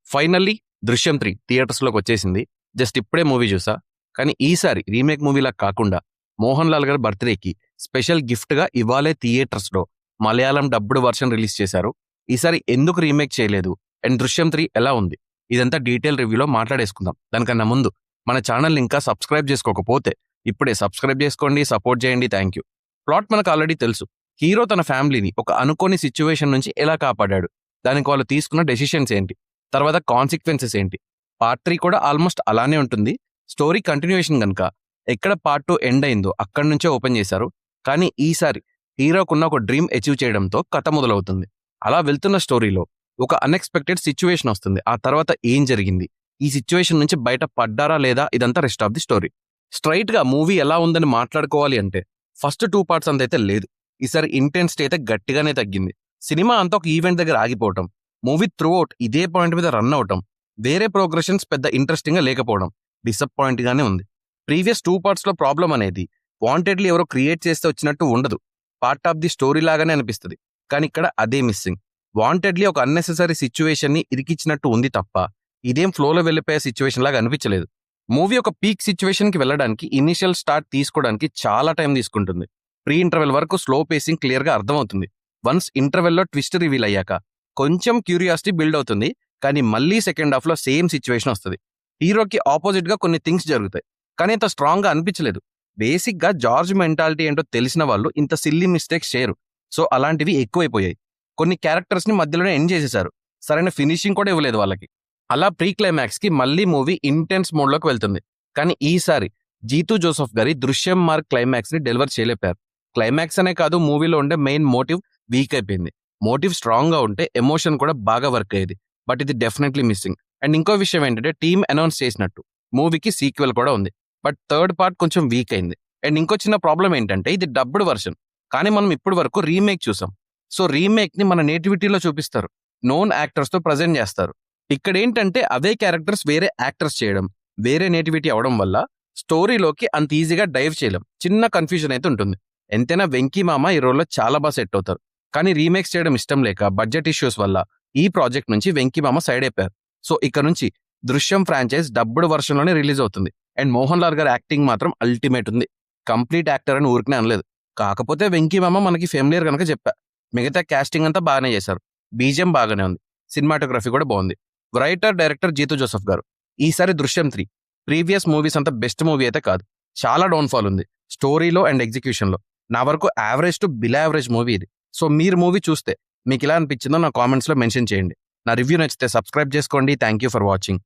Finally 'దృశ్యం 3' థియేటర్స్‌లోకి వచ్చేసింది. Just ఇప్పుడే మూవీ చూసా. కానీ ఈసారి రీమేక్ మూవీలా కాకుండా మోహన్ లాల్ గారి బర్త్‌డేకి స్పెషల్ గిఫ్ట్‌గా ఇవాళే థియేటర్స్‌లో మలయాళం డబ్బుడ్ వర్షన్ రిలీజ్ చేశారు. ఈసారి ఎందుకు రీమేక్ చేయలేదు అండ్ 'దృశ్యం 3' ఎలా ఉంది? ఇదంతా డీటెయిల్ రివ్యూలో మాట్లాడేసుకుందాం. దానికన్నా ముందు మన ఛానల్‌ని ఇంకా సబ్స్క్రైబ్ చేసుకోకపోతే ఇప్పుడే సబ్స్క్రైబ్ చేసుకోండి, సపోర్ట్ చేయండి. థాంక్యూ. ప్లాట్ మనకు ఆల్రెడీ తెలుసు. హీరో తన ఫ్యామిలీని ఒక అనుకోని సిచ్యువేషన్ నుంచి ఎలా కాపాడాడు? దానికి వాళ్ళు తీసుకున్న డెసిషన్స్ ఏంటి? తర్వాత కాన్సిక్వెన్సెస్ ఏంటి? పార్ట్ 3 కూడా ఆల్మోస్ట్ అలానే ఉంటుంది. స్టోరీ కంటిన్యూయేషన్ గనుక ఎక్కడ పార్ట్ 2 ఎండ్ అయిందో అక్కడి నుంచే ఓపెన్ చేశారు. కానీ ఈసారి హీరోకున్న ఒక డ్రీమ్ అచీవ్ చేయడంతో కథ మొదలవుతుంది. అలా వెళ్తున్న స్టోరీలో ఒక అన్ఎక్స్పెక్టెడ్ సిచ్యువేషన్ వస్తుంది. ఆ తర్వాత ఏం జరిగింది? ఈ సిచ్యువేషన్ నుంచి బయట పడ్డారా లేదా? ఇదంతా rest of the story. Straight గా మూవీ ఎలా ఉందని మాట్లాడుకోవాలి అంటే ఫస్ట్ 2 పార్ట్స్ అంతైతే లేదు. ఈసారి ఇంటెన్సిటీ అయితే గట్టిగానే తగ్గింది. సినిమా అంతా ఒక ఈవెంట్ దగ్గర ఆగిపోవటం, మూవీ త్రూ అవుట్ ఇదే పాయింట్ మీద రన్ అవటం, వేరే ప్రోగ్రెషన్స్ పెద్ద ఇంట్రెస్టింగ్ గా లేకపోవడం డిసప్పాయింట్ గానే ఉంది. ప్రీవియస్ 2 పార్ట్స్ లో ప్రాబ్లం అనేది వాంటెడ్లీ ఎవరో క్రియేట్ చేస్తే వచ్చినట్టు ఉండదు. పార్ట్ ఆఫ్ ది స్టోరీ లాగానే అనిపిస్తుంది. కానీ ఇక్కడ అదే మిస్సింగ్. వాంటెడ్లీ ఒక అన్నెసెసరీ సిచ్యువేషన్ ని ఇరికిచ్చినట్టు ఉంది తప్ప ఇదేం ఫ్లోలో వెళ్ళిపోయే సిచ్యువేషన్ లాగా అనిపించలేదు. మూవీ ఒక పీక్ సిచ్యువేషన్ కి వెళ్ళడానికి ఇనిషియల్ స్టార్ట్ తీసుకోవడానికి చాలా టైం తీసుకుంటుంది. ప్రీ ఇంటర్వెల్ వరకు స్లో పేసింగ్ క్లియర్ గా అర్థమవుతుంది. వన్స్ ఇంటర్వెల్లో ట్విస్ట్ రివీల్ అయ్యాక కొంచెం క్యూరియాసిటీ బిల్డ్ అవుతుంది. కానీ మళ్ళీ సెకండ్ హాఫ్ లో సేమ్ సిచ్యువేషన్ వస్తుంది. హీరోకి ఆపోజిట్ గా కొన్ని థింగ్స్ జరుగుతాయి. కానీ అంత స్ట్రాంగ్ గా అనిపించలేదు. బేసిక్ గా జార్జ్ మెంటాలిటీ ఏంటో తెలిసిన వాళ్ళు ఇంత సిల్లీ మిస్టేక్స్ చేయరు. సో అలాంటివి ఎక్కువైపోయాయి. కొన్ని క్యారెక్టర్స్ ని మధ్యలోనే ఎండ్ చేసేశారు. సరైన ఫినిషింగ్ కూడా ఇవ్వలేదు వాళ్ళకి. అలా ప్రీ క్లైమాక్స్ కి మళ్ళీ మూవీ ఇంటెన్స్ మోడ్ లోకి వెళ్తుంది. కానీ ఈసారి జీతూ జోసెఫ్ గారి 'దృశ్యం మార్క్' క్లైమాక్స్ ని డెలివర్ చేయలేపారు. క్లైమాక్స్ అనే కాదు, మూవీలో ఉండే మెయిన్ మోటివ్ వీక్ అయిపోయింది. మోటివ్ స్ట్రాంగ్ గా ఉంటే ఎమోషన్ కూడా బాగా వర్క్ అయ్యేది. బట్ ఇది డెఫినెట్లీ మిస్సింగ్. అండ్ ఇంకో విషయం ఏంటంటే టీమ్ అనౌన్స్ చేసినట్టు మూవీకి సీక్వెల్ కూడా ఉంది. బట్ థర్డ్ పార్ట్ కొంచెం వీక్ అయింది. అండ్ ఇంకో చిన్న ప్రాబ్లం ఏంటంటే ఇది డబ్బుడ్ వర్షన్. కానీ మనం ఇప్పటి వరకు రీమేక్ చూసాం. సో రీమేక్ ని మన నేటివిటీలో చూపిస్తారు. నోన్ యాక్టర్స్ తో ప్రజెంట్ చేస్తారు. ఇక్కడ ఏంటంటే అవే క్యారెక్టర్స్ వేరే యాక్టర్స్ చేయడం, వేరే నేటివిటీ అవడం వల్ల స్టోరీలోకి అంత ఈజీగా డైవ్ చేయలేం. చిన్న కన్ఫ్యూజన్ అయితే ఉంటుంది. ఎంతైనా వెంకీ మామ ఈ రోల్లో చాలా బాగా సెట్ అవుతారు. కానీ రీమేక్స్ చేయడం ఇష్టం లేక బడ్జెట్ ఇష్యూస్ వల్ల ఈ ప్రాజెక్ట్ నుంచి వెంకీ మామ సైడ్ అయిపోయారు. సో ఇక్కడ నుంచి దృశ్యం ఫ్రాంచైజ్ డబ్బుడ్ వర్షన్ లోనే రిలీజ్ అవుతుంది. అండ్ మోహన్ లాల్ గారి యాక్టింగ్ మాత్రం అల్టిమేట్ ఉంది. కంప్లీట్ యాక్టర్ అని ఊరికనే అనలేదు. కాకపోతే వెంకీ మామ మనకి ఫెమిలియర్ కనుక చెప్పా. మిగతా కాస్టింగ్ అంతా బాగానే చేశారు. బీజిఎం బాగానే ఉంది. సినిమాటోగ్రఫీ కూడా బాగుంది. రైటర్ డైరెక్టర్ జీతూ జోసెఫ్ గారు. ఈసారి 'దృశ్యం 3' ప్రీవియస్ మూవీస్ అంత బెస్ట్ మూవీ అయితే కాదు. చాలా డౌన్ఫాల్ ఉంది స్టోరీలో అండ్ ఎగ్జిక్యూషన్ లో. నా వరకు average to below average movie ఇది. సో మీరు మూవీ చూస్తే మీకు ఎలా అనిపించిందో నా కామెంట్స్ లో మెన్షన్ చేయండి. నా రివ్యూ నచ్చితే సబ్స్క్రైబ్ చేసుకోండి. Thank you for watching.